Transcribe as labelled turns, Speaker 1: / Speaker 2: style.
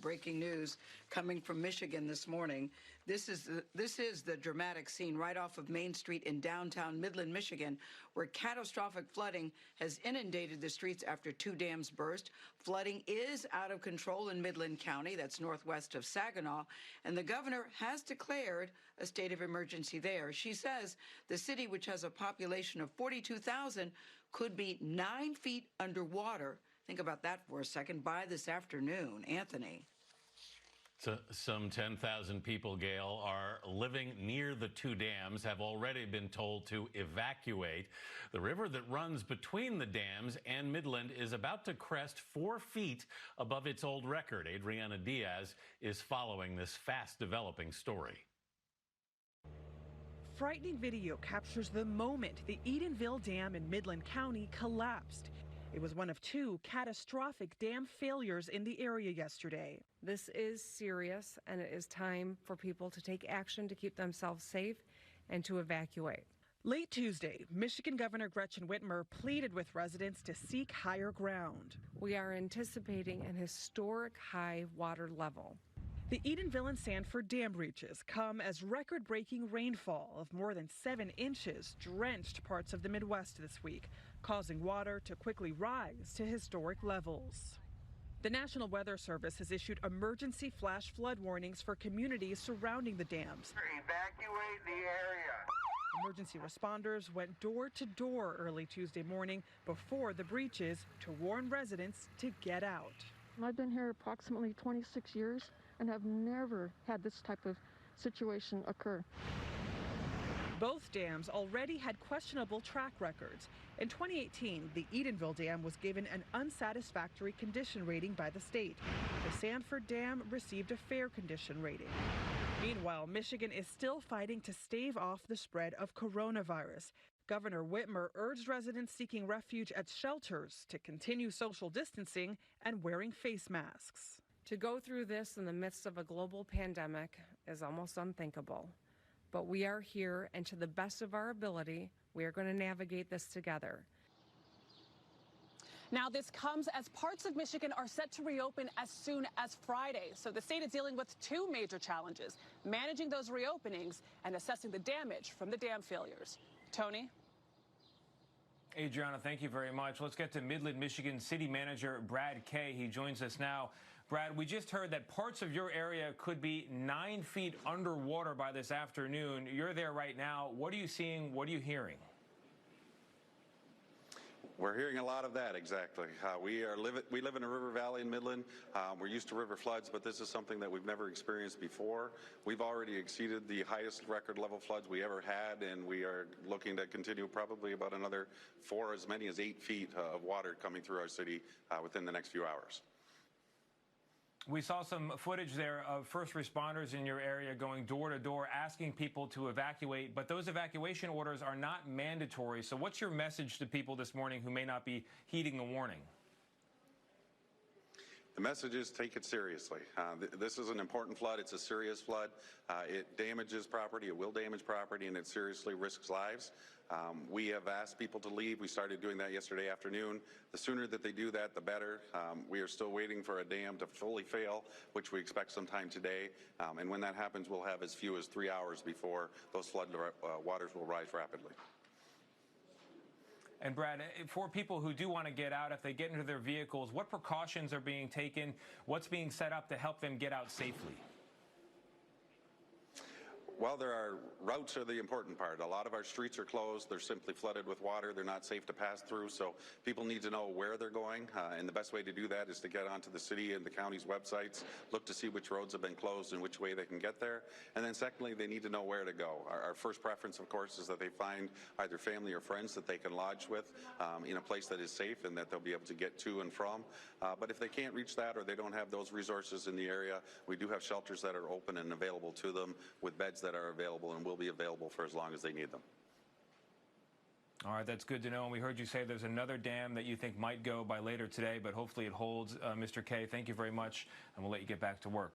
Speaker 1: breaking news coming from Michigan this morning. This is the dramatic scene right off of Main Street in downtown Midland, Michigan, where catastrophic flooding has inundated the streets after 2 dams burst. Flooding is out of control in Midland County, that's northwest of Saginaw, and the governor has declared a state of emergency there. She says the city, which has a population of 42,000, could be 9 feet underwater. Think about that for a second, by this afternoon. Anthony.
Speaker 2: So some 10,000 people, Gail, are living near the 2 dams, have already been told to evacuate. The river that runs between the dams and Midland is about to crest 4 feet above its old record. Adriana Diaz is following this fast-developing story.
Speaker 3: Frightening video captures the moment the Edenville Dam in Midland County collapsed. It was one of 2 catastrophic dam failures in the area yesterday.
Speaker 4: This is serious, and it is time for people to take action to keep themselves safe and to evacuate.
Speaker 3: Late Tuesday, Michigan Governor Gretchen Whitmer pleaded with residents to seek higher ground.
Speaker 4: We are anticipating an historic high water level.
Speaker 3: The Edenville and Sanford dam breaches come as record-breaking rainfall of more than 7 inches drenched parts of the Midwest this week, causing water to quickly rise to historic levels. The National Weather Service has issued emergency flash flood warnings for communities surrounding the dams.
Speaker 5: Evacuate the area.
Speaker 3: Emergency responders went door to door early Tuesday morning before the breaches to warn residents to get out.
Speaker 6: I've been here approximately 26 years and have never had this type of situation occur.
Speaker 3: Both dams already had questionable track records. In 2018, the Edenville Dam was given an unsatisfactory condition rating by the state. The Sanford Dam received a fair condition rating. Meanwhile, Michigan is still fighting to stave off the spread of coronavirus. Governor Whitmer urged residents seeking refuge at shelters to continue social distancing and wearing face masks.
Speaker 4: To go through this in the midst of a global pandemic is almost unthinkable. But we are here, and to the best of our ability, we are going to navigate this together.
Speaker 7: Now, this comes as parts of Michigan are set to reopen as soon as Friday. So the state is dealing with 2 major challenges: managing those reopenings and assessing the damage from the dam failures. Tony?
Speaker 8: Adriana, thank you very much. Let's get to Midland, Michigan City Manager Brad Kay. He joins us now. Brad, we just heard that parts of your area could be 9 feet underwater by this afternoon. You're there right now. What are you seeing? What are you hearing?
Speaker 9: We're hearing a lot of that, exactly. We live in a river valley in Midland. We're used to river floods, but this is something that we've never experienced before. We've already exceeded the highest record level floods we ever had, and we are looking to continue probably about another 4, as many as 8 feet of water coming through our city within the next few hours.
Speaker 8: We saw some footage there of first responders in your area going door to door asking people to evacuate, but those evacuation orders are not mandatory. So what's your message to people this morning who may not be heeding the warning?
Speaker 9: The message is take it seriously. This is an important flood. It's a serious flood. It damages property. It will damage property, and it seriously risks lives. We have asked people to leave. We started doing that yesterday afternoon. The sooner that they do that, the better. We are still waiting for a dam to fully fail, which we expect sometime today. And when that happens, we'll have as few as 3 hours before those flood waters will rise rapidly.
Speaker 8: And Brad, for people who do want to get out, if they get into their vehicles, what precautions are being taken? What's being set up to help them get out safely?
Speaker 9: Well, routes are the important part. A lot of our streets are closed. They're simply flooded with water. They're not safe to pass through. So people need to know where they're going. And the best way to do that is to get onto the city and the county's websites, look to see which roads have been closed and which way they can get there. And then secondly, they need to know where to go. Our first preference, of course, is that they find either family or friends that they can lodge with in a place that is safe and that they'll be able to get to and from. But if they can't reach that or they don't have those resources in the area, we do have shelters that are open and available to them with beds that are available and will be available for as long as they need them.
Speaker 8: All right, that's good to know. And we heard you say there's another dam that you think might go by later today, but hopefully it holds. Mr. Kay, thank you very much, and we'll let you get back to work.